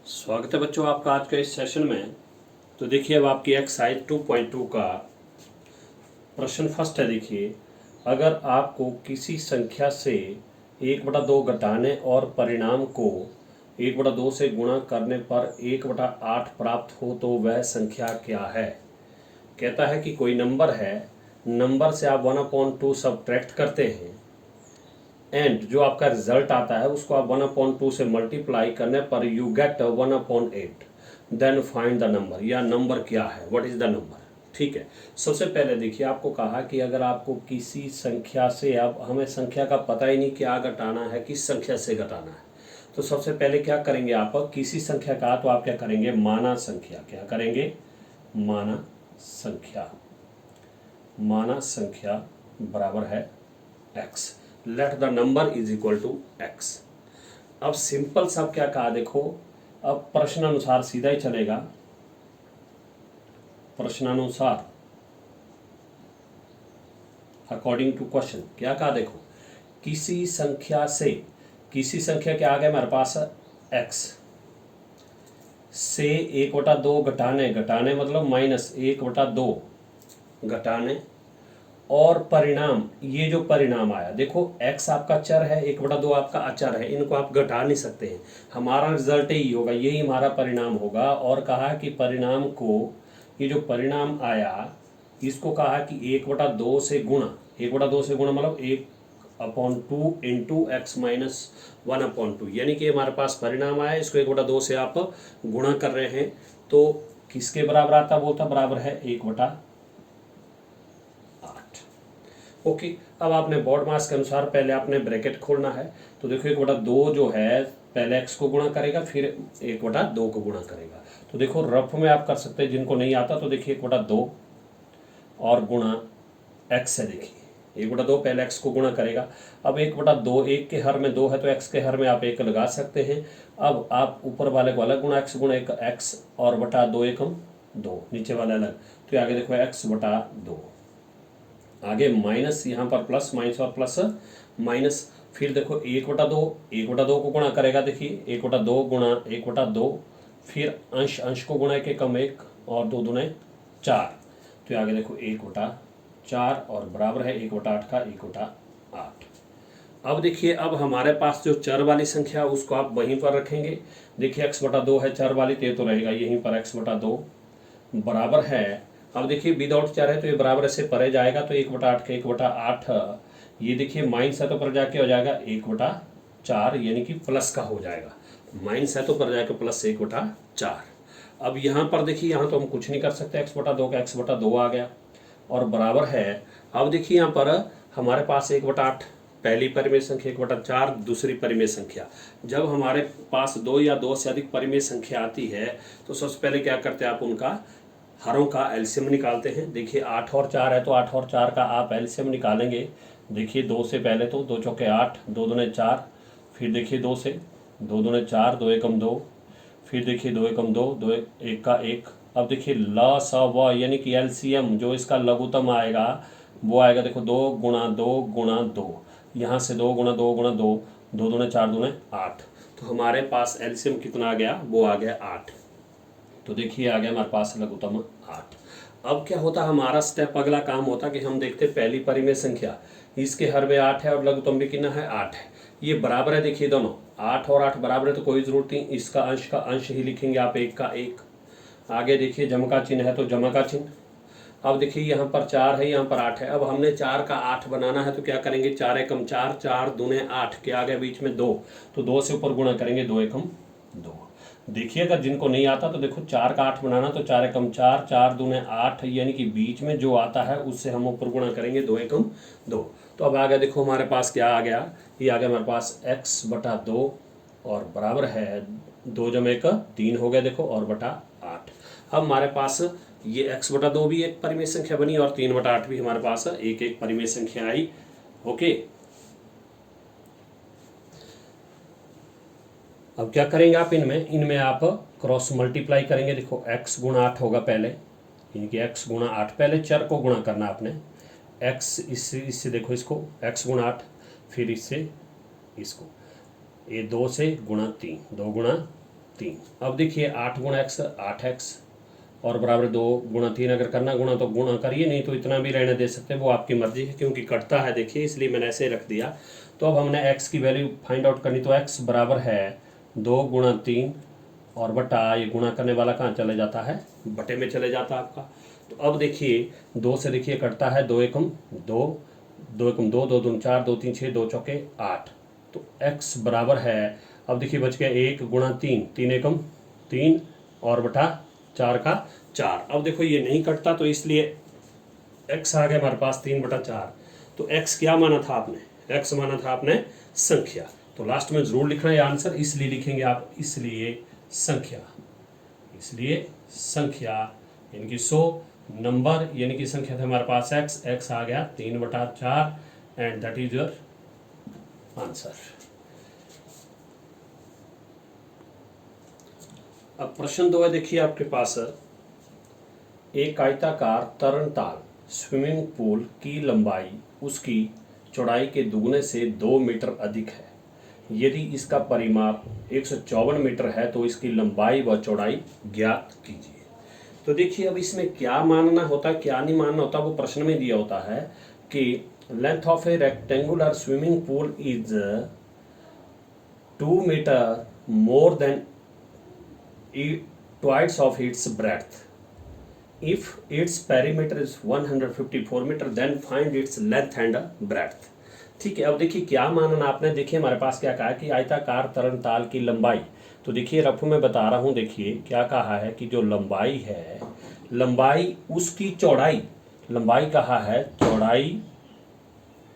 स्वागत है बच्चों आपका आज के इस सेशन में। तो देखिए अब आपकी एक्सरसाइज 2.2 का प्रश्न फर्स्ट है। देखिए, अगर आपको किसी संख्या से 1/2 घटाने और परिणाम को 1/2 से गुणा करने पर 1/8 प्राप्त हो तो वह संख्या क्या है। कहता है कि कोई नंबर है, नंबर से आप 1/2 सब्ट्रैक्ट करते हैं एंड जो आपका रिजल्ट आता है उसको आप 1/2 से मल्टीप्लाई करने पर you get 1/8। Then find the number, या नंबर क्या है, व्हाट इज द नंबर। ठीक है, सबसे पहले देखिए आपको कहा कि अगर आपको किसी संख्या से, अब हमें संख्या का पता ही नहीं क्या घटाना है, किस संख्या से घटाना है, तो सबसे पहले क्या करेंगे आप, किसी संख्या का तो आप क्या करेंगे, माना संख्या। क्या करेंगे, माना संख्या। माना संख्या बराबर है x। Let the number is equal to x। अब सिंपल सा क्या कहा देखो, अब प्रश्नानुसार सीधा ही चलेगा। प्रश्नानुसार अकॉर्डिंग टू क्वेश्चन क्या कहा देखो, किसी संख्या से, किसी संख्या के आगे हमारे पास x से 1/2 घटाने, घटाने मतलब -1/2 घटाने और परिणाम, ये जो परिणाम आया देखो, x आपका चर है, 1/2 आपका अचर है, इनको आप घटा नहीं सकते हैं। हमारा रिजल्ट यही होगा, यही हमारा परिणाम होगा। और कहा कि परिणाम को, ये जो परिणाम आया इसको कहा कि 1/2 से गुणा, 1/2 से गुणा मतलब 1/2 इंटू एक्स माइनस 1/2, यानी कि हमारे पास परिणाम आया, इसको 1/2 से आप गुणा कर रहे हैं तो किसके बराबर आता, बोलता बराबर है 1/8। ओके, अब आपने बोर्ड मास के अनुसार पहले आपने ब्रैकेट खोलना है। तो देखो 1/2 जो है पहले x को गुणा करेगा, फिर 1/2 को गुणा करेगा। तो देखो रफ में आप कर सकते हैं, जिनको नहीं आता तो देखिए 1/2 और गुणा x है। देखिए 1/2 पहले x को गुणा करेगा। अब 1/2, 1 के हर में 2 है तो x के हर में आप 1 लगा सकते हैं। अब आप ऊपर वाले को अलग गुणा x गुणा 1 x और बटा 2 एकम 2, नीचे वाले अलग। तो आगे देखो x/2, आगे माइनस, यहाँ पर प्लस, माइनस और प्लस माइनस। फिर देखो 1/2 को गुणा करेगा। देखिए 1/2 गुणा 1/2, फिर अंश, अंश को गुणा 1 एकम 1 और 2 दूने 4। तो आगे देखो 1/4 और बराबर है 1/8 का 1/8। अब देखिए, अब हमारे पास जो चर वाली संख्या उसको आप वहीं पर रखेंगे। देखिए x/2 है चर वाली, तो रहेगा यहीं पर x/2 बराबर है। अब देखिए विदाउट चर है तो ये बराबर से परे जाएगा, तो 1/8 का 1/8, ये देखिए माइनस है तो पर जाके हो जाएगा 1/4, यानी कि प्लस का हो जाएगा। माइनस है तो पर जाके प्लस 1/4। अब यहाँ पर देखिए, यहाँ तो हम कुछ नहीं कर सकते, x/2 का x/2 आ गया और बराबर है। अब देखिए यहाँ पर हमारे पास 1/8 पहली परिमेय संख्या, 1/4 दूसरी परिमेय संख्या। जब हमारे पास 2 या 2 से अधिक परिमेय संख्या आती है तो सबसे पहले क्या करते हैं, आप उनका हरों का एलसीएम निकालते हैं। देखिए 8 और 4 है तो 8 और 4 का आप एलसीएम निकालेंगे। देखिए 2 से पहले तो 2 चौके 8, 2 दूने 4, फिर देखिए 2 से 2 दूने 4, 2 एकम 2, फिर देखिए 2 एकम 2, 2 एक का 1। अब देखिए ल स व, यानी कि एलसीएम जो इसका लघुत्तम आएगा वो आएगा, देखो 2 गुणा 2 गुणा 2, यहाँ से 2 गुणा 2 गुणा 2, 2 दूने 4 दूने 8। तो हमारे पास एलसीएम कितना आ गया, वो आ गया 8। तो देखिए आ गया हमारे पास लघुत्तम 8। अब क्या होता, हमारा स्टेप अगला काम होता कि हम देखते पहली परिमेय संख्या, इसके हर में 8 है और लघुत्तम भी कितना है, 8 है। ये बराबर है, देखिए दोनों 8 और 8 बराबर है तो कोई जरूरत नहीं, इसका अंश का अंश ही लिखेंगे आप, 1 का 1। आगे देखिए जम का चिन्ह है तो जमा का चिन्ह। अब देखिए यहाँ पर 4 है, यहाँ पर 8 है। अब हमने 4 का 8 बनाना है तो क्या करेंगे, 4 एकम 4, 4 दूने 8 के आगे बीच में 2, तो 2 से ऊपर गुणा करेंगे, 2 एकम 2। देखिए अगर जिनको नहीं आता तो देखो 4 का 8 बनाना तो 4 एकम 4, 4 दूने 8, यानी कि बीच में जो आता है उससे हम ऊपर गुणा करेंगे, 2 एकम 2। तो अब आ गया, देखो हमारे पास क्या आ गया, ये आ गया हमारे पास x/2 और बराबर है 2 जमा 1 3 हो गया देखो, और बटा 8। अब हमारे पास ये x/2 भी एक परिमेय संख्या बनी और 3/8 भी हमारे पास एक एक परिमेय संख्या आई। ओके, अब क्या करेंगे आप, इनमें आप क्रॉस मल्टीप्लाई करेंगे। देखो x गुणा 8 होगा पहले, यानी कि x गुणा 8, पहले चर को गुणा करना आपने। x इससे देखो, इसको x गुणा 8, फिर इससे इसको, ये 2 से गुणा 3, 2 गुणा 3। अब देखिए 8 गुणा एक्स 8x और बराबर 2 गुणा 3। अगर करना गुणा तो गुणा करिए, नहीं तो इतना भी रहने दे सकते हैं, वो आपकी मर्जी है, क्योंकि कटता है देखिए, इसलिए मैंने ऐसे रख दिया। तो अब हमने x की वैल्यू फाइंड आउट करनी, तो x बराबर है 2 गुणा 3 और बटा, ये गुणा करने वाला कहाँ चले जाता है, बटे में चले जाता है आपका। तो अब देखिए 2 से देखिए कटता है, 2 एकम 2, 2 एकम 2, 2 दूनी 4, 2 3 6, 2 चौके 8। तो x बराबर है, अब देखिए बच गया 1 गुणा 3, 3 एकम 3 और बटा 4 का 4। अब देखो ये नहीं कटता, तो इसलिए x आ गया हमारे पास 3/4। तो x क्या माना था आपने, x माना था आपने संख्या। तो लास्ट में जरूर लिखना है आंसर, इसलिए लिखेंगे आप, इसलिए संख्या, इसलिए संख्या यानी कि 100 नंबर, यानी कि संख्या था हमारे पास x आ गया 3/4 and that is your answer. अब प्रश्न 2 है, देखिए आपके पास एक आयताकार तरणताल स्विमिंग पूल की लंबाई उसकी चौड़ाई के दुगने से 2 मीटर अधिक है। यदि इसका परिमाप 154 मीटर है तो इसकी लंबाई व चौड़ाई ज्ञात कीजिए। तो देखिए अब इसमें क्या मानना होता है, क्या नहीं मानना होता, वो प्रश्न में दिया होता है कि length of a rectangular swimming pool is 2 metre more than twice of its breadth. If its perimeter is 154 metre then find its length and breadth। ठीक है, अब देखिए क्या मानना आपने, देखिए हमारे पास क्या कहा है कि आयताकार तरणताल की लंबाई। तो देखिए रफ में बता रहा हूँ, देखिए क्या कहा है कि जो लंबाई है, लंबाई उसकी चौड़ाई, लंबाई कहा है चौड़ाई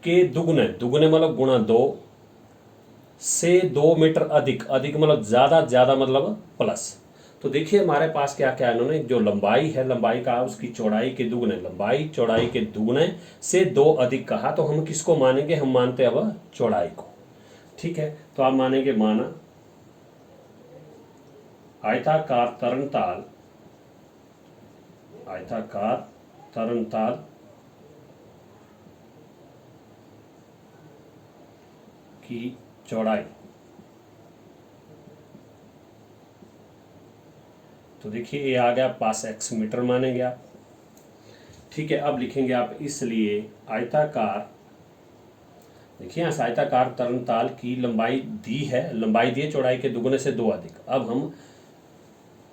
के दुगने, दुगने मतलब गुणा 2 से 2 मीटर अधिक, अधिक मतलब ज़्यादा मतलब प्लस। तो देखिए हमारे पास क्या क्या है, इन्होंने जो लंबाई है, लंबाई का उसकी चौड़ाई के दुगने, लंबाई चौड़ाई के दुगने से 2 अधिक कहा, तो हम किसको मानेंगे, हम मानते हैं अब चौड़ाई को। ठीक है, तो आप मानेंगे, माना आयताकार तरणताल, आयताकार तरणताल की चौड़ाई। तो देखिए ये आ गया पास x मीटर मानेंगे आप। ठीक है, अब लिखेंगे आप, इसलिए आयताकार, देखिए यहाँ आयताकार तरणताल की लंबाई दी है, लंबाई दी है चौड़ाई के दुगने से 2 अधिक। अब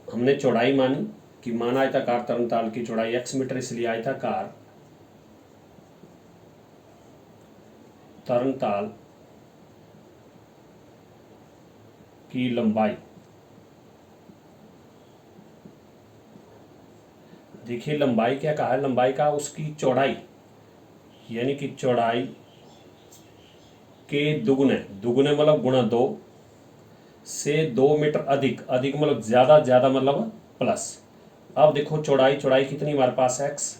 हमने चौड़ाई मानी कि माना आयताकार तरणताल की चौड़ाई x मीटर, इसलिए आयताकार तरणताल की लंबाई, देखिए लंबाई क्या कहा है, लंबाई का उसकी चौड़ाई, यानी कि चौड़ाई के दुगने, दुगने मतलब गुणा 2 से 2 मीटर अधिक, अधिक मतलब ज़्यादा मतलब प्लस। अब देखो चौड़ाई, चौड़ाई कितनी हमारे पास x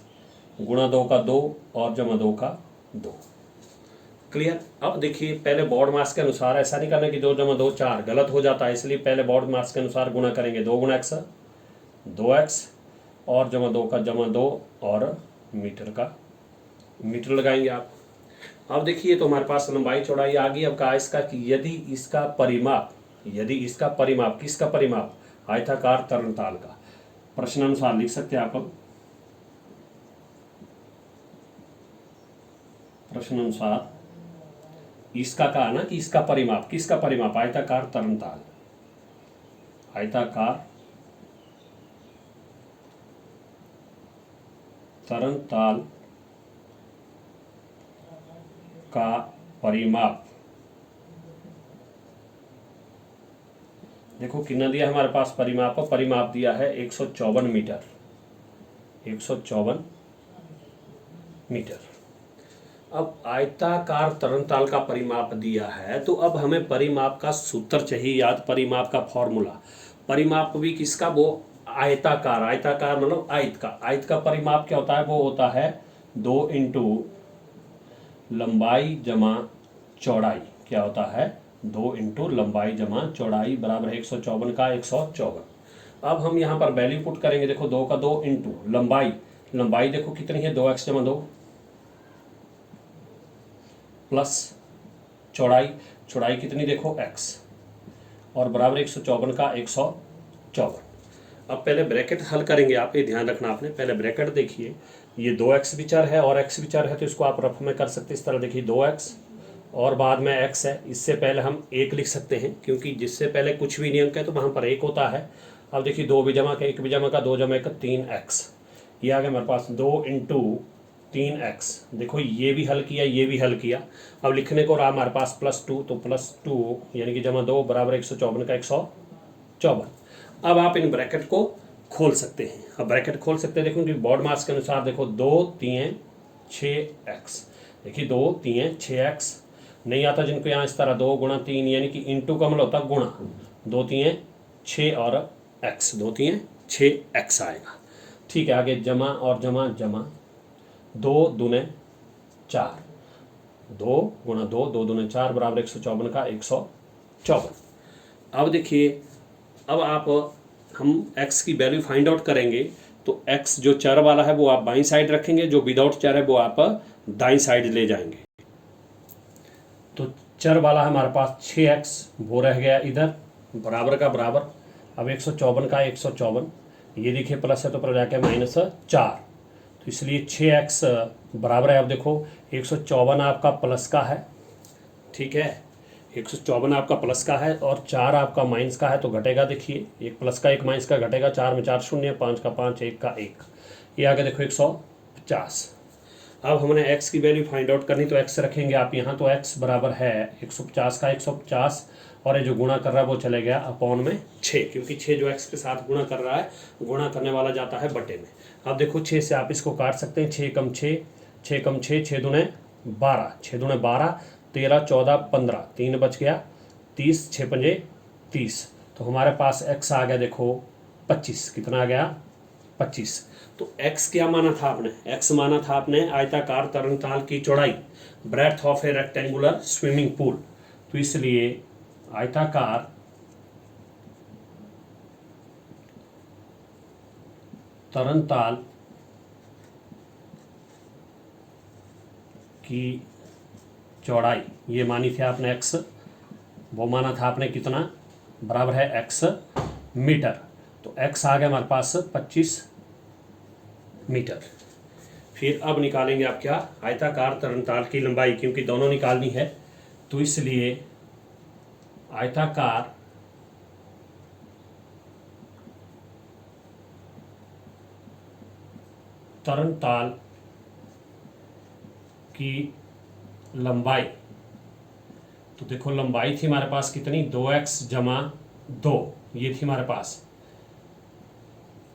गुणा 2 का 2 और जमा 2 का 2। क्लियर। अब देखिए पहले बोर्ड मास के अनुसार, ऐसा नहीं करना कि 2 जमा 2 4, गलत हो जाता है, इसलिए पहले बोर्ड मास के अनुसार गुणा करेंगे। 2 गुणा x 2x और जमा 2 का जमा 2 और मीटर का मीटर लगाएंगे आप। अब देखिए तो हमारे पास लंबाई चौड़ाई आ गई। अब कहा इसका कि यदि इसका परिमाप, यदि इसका परिमाप, किसका परिमाप, आयताकार तरणताल का, प्रश्न अनुसार लिख सकते हैं आप। अब प्रश्न अनुसार इसका कहा ना कि इसका परिमाप, किसका परिमाप, आयताकार तरणताल, आयताकार तरणताल का परिमाप। देखो कितना दिया हमारे पास परिमाप, परिमाप दिया है 154 मीटर, 154 मीटर। अब आयताकार तरणताल का परिमाप दिया है, तो अब हमें परिमाप का सूत्र चाहिए याद, परिमाप का फॉर्मूला। परिमाप भी किसका, वो आयताकार, आयताकार मतलब आयत का, आयत का परिमाप क्या होता है, वो होता है 2 इंटू लंबाई जमा चौड़ाई, क्या होता है 2 इंटू लंबाई जमा चौड़ाई बराबर 154 का 154। अब हम यहाँ पर वैल्यू पुट करेंगे, देखो 2 का 2 इंटू लंबाई, लंबाई देखो कितनी है 2x जमा 2 प्लस चौड़ाई, चौड़ाई कितनी देखो x, और बराबर 154 का 154। अब पहले ब्रैकेट हल करेंगे आप, ये ध्यान रखना आपने। पहले ब्रैकेट देखिए, ये 2x भी चर है और x भी चर है, तो इसको आप रफ में कर सकते हैं इस तरह। देखिए 2x और बाद में x है, इससे पहले हम 1 लिख सकते हैं, क्योंकि जिससे पहले कुछ भी नहीं अंक है तो वहाँ पर 1 होता है। अब देखिए 2 भी जमा का 1 भी जमा का 2 जमा 1 3x, ये आ गया हमारे पास 2 इंटू 3x। देखो ये भी हल किया, ये भी हल किया। अब लिखने को रहा हमारे पास +2, तो +2 यानी कि जमा 2 बराबर 154 का 154। अब आप इन ब्रैकेट को खोल सकते हैं। अब ब्रैकेट खोल सकते हैं, देखो कि बोर्ड मास के अनुसार देखो 2 3 6x। देखिए 2 3 6x नहीं आता जिनको, यहाँ इस तरह 2 गुणा 3 यानी कि इंटू का मतलब होता गुणा, 2 3 6 और x, 2 3 6x आएगा। ठीक है, आगे जमा और जमा जमा 2 दूने 4, 2 गुणा 2 2 दूने 4 बराबर 154 का 154। अब देखिए, अब आप हम x की वैल्यू फाइंड आउट करेंगे, तो x जो चर वाला है वो आप बाईं साइड रखेंगे, जो विदाउट चर है वो आप दाईं साइड ले जाएंगे। तो चर वाला हमारे पास 6x, वो रह गया इधर बराबर का बराबर। अब 154 का 154, ये देखिए प्लस है तो पर जाके -4, तो इसलिए 6x बराबर है। अब देखो 154 आपका प्लस का है, ठीक है, 154 आपका प्लस का है और 4 आपका माइनस का है, तो घटेगा। देखिए एक प्लस का एक माइनस का घटेगा, 4 में 4 शून्य, 5 का 5, 1 का 1, ये आगे देखो 150। अब हमने x की वैल्यू फाइंड आउट करनी, तो x रखेंगे आप यहाँ, तो x बराबर है 150 का 150, और ये जो गुणा कर रहा है वो चले गया अपॉन में 6, क्योंकि 6 जो x के साथ गुणा कर रहा है, गुणा करने वाला जाता है बटे में। अब देखो 6 से आप इसको काट सकते हैं, 6 कम 6, 6 कम 6, 6 दूने 12, 6 दूने 12, 13 14 15, 3 बच गया 30, 6 पंजे 30, तो हमारे पास x आ गया देखो 25। कितना आ गया 25। तो x क्या माना था आपने, x माना था आपने आयताकार तरंगताल की चौड़ाई, breadth of a rectangular swimming pool. तो इसलिए आयताकार तरंगताल की चौड़ाई ये मानी थी आपने x, वो माना था आपने कितना, बराबर है x मीटर। तो x आ गया हमारे पास 25 मीटर। फिर अब निकालेंगे आप क्या, आयताकार तरंगताल की लंबाई, क्योंकि दोनों निकालनी है, तो इसलिए आयताकार तरंगताल की लंबाई, तो देखो लंबाई थी हमारे पास कितनी, 2x जमा 2, ये थी हमारे पास,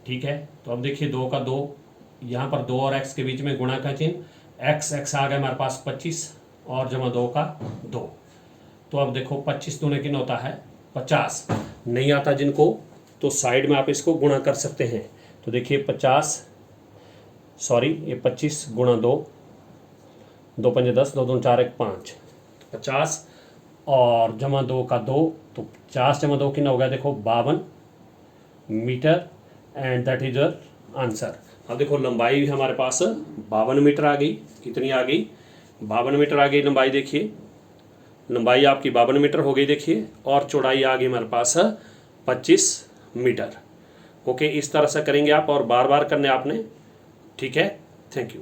ठीक है। तो अब देखिए 2 का 2, यहाँ पर 2 और x के बीच में गुणा का चिन्ह, x आ गया हमारे पास 25 और जमा 2 का 2। तो अब देखो 25 दूने कितना होता है 50, नहीं आता जिनको, तो साइड में आप इसको गुणा कर सकते हैं। तो देखिए 50, सॉरी ये 25 गुणा 2, 2 पंजे 10, 2 दूने 4 1 5, 50 और जमा 2 का 2, तो 50 जमा 2 कितना हो गया देखो 52 metre, and that is your answer. अब देखो लंबाई भी हमारे पास 52 मीटर आ गई। कितनी आ गई, 52 मीटर आ गई लंबाई। देखिए लंबाई आपकी 52 मीटर हो गई देखिए, और चौड़ाई आ गई हमारे पास 25 मीटर। ओके, इस तरह से करेंगे आप, और बार बार करने आपने, ठीक है। Thank you.